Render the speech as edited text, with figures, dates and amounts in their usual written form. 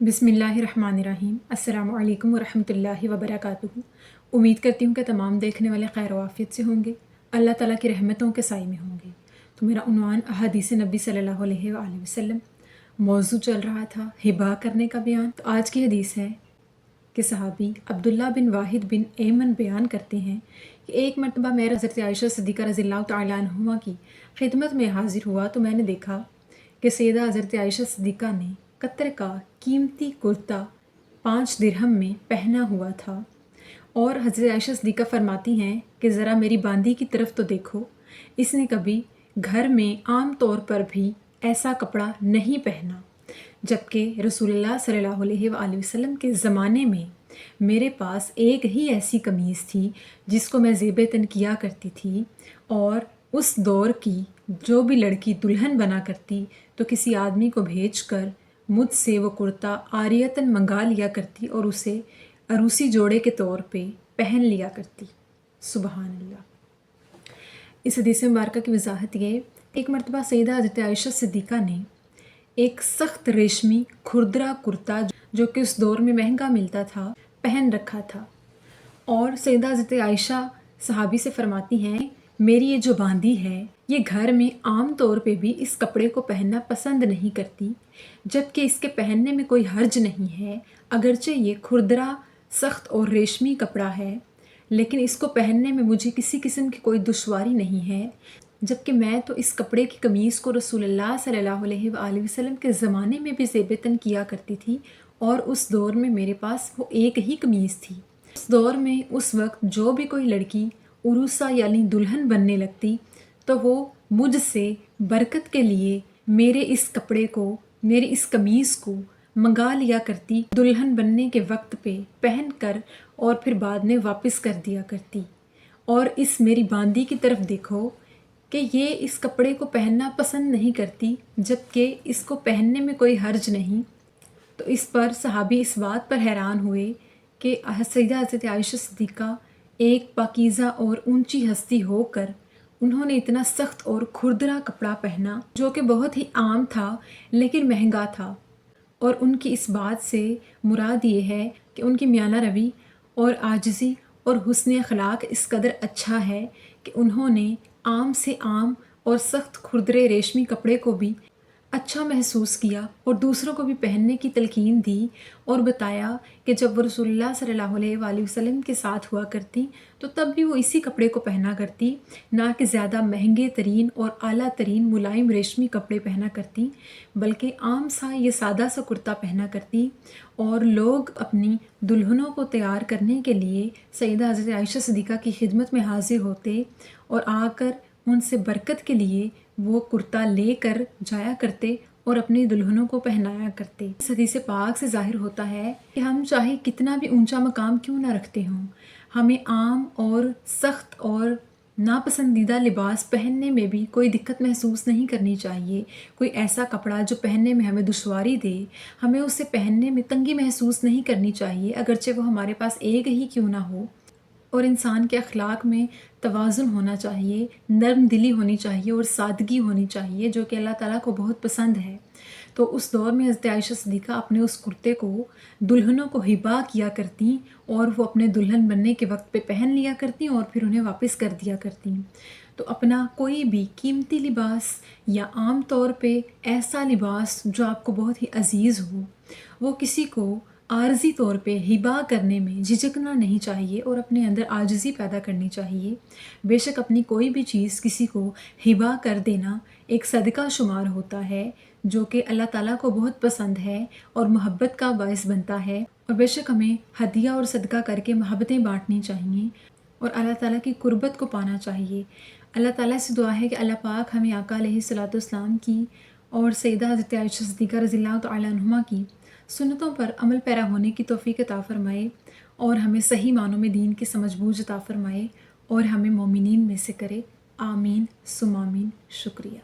बिस्मिल्लाहिर्रहमानिर्रहीम। अस्सलामु अलैकुम वरहमतुल्लाहि वबरकातुहू। उम्मीद करती हूँ कि तमाम देखने वाले खैर वाफियत से होंगे, अल्लाह ताला की रहमतों के साए में होंगे। तो मेरा उन्वान अहादीस नबी सल्लल्लाहु अलैहि वसल्लम, मौजू चल रहा था हिबा करने का बयान। तो आज की हदीस है कि सहाबी अब्दुल्ला बिन वाहिद बिन एमन बयान करते हैं कि एक मरतबा मैं हज़रत आयशा सिद्दीक़ा रज़ियल्लाहु तआला अन्हुमा की खिदमत में हाजिर हुआ तो मैंने देखा कि सैयदा हज़रत आयशा सिद्दीक़ा ने कतर का कीमती कुर्ता 5 दिरहम में पहना हुआ था। और हज़रत आयशा सिद्दीक़ा फरमाती हैं कि ज़रा मेरी बांदी की तरफ तो देखो, इसने कभी घर में आम तौर पर भी ऐसा कपड़ा नहीं पहना। जबकि रसूलुल्लाह सल्लल्लाहु अलैहि वसल्लम के ज़माने में मेरे पास एक ही ऐसी कमीज़ थी जिसको मैं ज़ेब तन किया करती थी, और उस दौर की जो भी लड़की दुल्हन बना करती तो किसी आदमी को भेजकर मुझसे वो कुर्ता आरियतन मंगा लिया करती और उसे अरूसी जोड़े के तौर पे पहन लिया करती। सुबहान अल्लाह। इस हदीस मुबारक की वजाहत ये, एक मरतबा सैयदा हज़रत आयशा सिद्दीक़ा ने एक सख्त रेशमी खुरदरा कुर्ता जो कि उस दौर में महंगा मिलता था पहन रखा था। और सैयदा हज़रत आयशा सहाबी से फरमाती हैं, मेरी ये जो बांदी है ये घर में आम तौर पे भी इस कपड़े को पहनना पसंद नहीं करती, जबकि इसके पहनने में कोई हर्ज नहीं है। अगरचे ये खुरदरा सख्त और रेशमी कपड़ा है, लेकिन इसको पहनने में मुझे किसी किस्म की कोई दुश्वारी नहीं है। जबकि मैं तो इस कपड़े की कमीज़ को रसूलुल्लाह सल्लल्लाहु अलैहि वसल्लम के ज़माने में भी ज़ेब तन किया करती थी, और उस दौर में मेरे पास वो एक ही कमीज़ थी। उस दौर में उस वक्त जो भी कोई लड़की उरूसा यानी दुल्हन बनने लगती तो वो मुझसे बरकत के लिए मेरे इस कपड़े को, मेरी इस कमीज़ को मंगा लिया करती, दुल्हन बनने के वक्त पे पहन कर और फिर बाद में वापस कर दिया करती। और इस मेरी बांदी की तरफ देखो कि ये इस कपड़े को पहनना पसंद नहीं करती, जबकि इसको पहनने में कोई हर्ज नहीं। तो इस पर सहाबी इस बात पर हैरान हुए कि सैयदा हज़रत आयशा सिद्दीक़ा एक पाकीज़ा और ऊंची हस्ती होकर उन्होंने इतना सख्त और खुरदरा कपड़ा पहना जो कि बहुत ही आम था लेकिन महंगा था। और उनकी इस बात से मुराद ये है कि उनकी मियाना रवि और आजिज़ी और हुस्न अखलाक इस कदर अच्छा है कि उन्होंने आम से आम और सख्त खुरदरे रेशमी कपड़े को भी अच्छा महसूस किया और दूसरों को भी पहनने की तलकीन दी, और बताया कि जब वो रसूलुल्लाह सल्लल्लाहु अलैहि वसल्लम के साथ हुआ करती तो तब भी वो इसी कपड़े को पहना करती, ना कि ज़्यादा महंगे तरीन और आला तरीन मुलायम रेशमी कपड़े पहना करती, बल्कि आम सा ये सादा सा कुर्ता पहना करती। और लोग अपनी दुल्हनों को तैयार करने के लिए सैयदा हज़रत आयशा सिद्दीक़ा की खिदमत में हाजिर होते और आकर उनसे बरकत के लिए वो कुर्ता लेकर जाया करते और अपनी दुल्हनों को पहनाया करते। इस हदीस पाक से ज़ाहिर होता है कि हम चाहे कितना भी ऊंचा मकाम क्यों ना रखते हों, हमें आम और सख्त और नापसंदीदा लिबास पहनने में भी कोई दिक्कत महसूस नहीं करनी चाहिए। कोई ऐसा कपड़ा जो पहनने में हमें दुश्वारी दे, हमें उसे पहनने में तंगी महसूस नहीं करनी चाहिए, अगरचे वो हमारे पास एक ही क्यों ना हो। और इंसान के अखलाक में तवाज़ुन होना चाहिए, नरम दिली होनी चाहिए और सादगी होनी चाहिए, जो कि अल्लाह ताला को बहुत पसंद है। तो उस दौर में हज़रत आयशा सिद्दीक़ा अपने उस कुर्ते को दुल्हनों को हिबा किया करती और वो अपने दुल्हन बनने के वक्त पे पहन लिया करती और फिर उन्हें वापस कर दिया करती। तो अपना कोई भी कीमती लिबास या आम तौर पे ऐसा लिबास जो आपको बहुत ही अजीज़ हो, वो किसी को आर्जी तौर पे हिबा करने में झिझकना नहीं चाहिए और अपने अंदर आजिज़ी पैदा करनी चाहिए। बेशक अपनी कोई भी चीज़ किसी को हिबा कर देना एक सदका शुमार होता है, जो कि अल्लाह ताला को बहुत पसंद है और मोहब्बत का बायस बनता है। और बेशक हमें हदिया और सदका करके मोहब्बतें बांटनी चाहिए और अल्लाह ताला की कुर्बत को पाना चाहिए। अल्लाह ताला से दुआ है कि अल्लाह पाक हमें आका अलैहिस्सलाम की और सैयदा हज़रत आयशा सिद्दीक़ा रज़ियल्लाहु तआला अन्हुमा की सुन्नतों पर अमल पैरा होने की तौफ़ीक अता फ़रमाए और हमें सही मानों में दीन की समझ बूझ अता फ़रमाए और हमें मोमिनीन में से करे। आमीन सुम आमीन। शुक्रिया।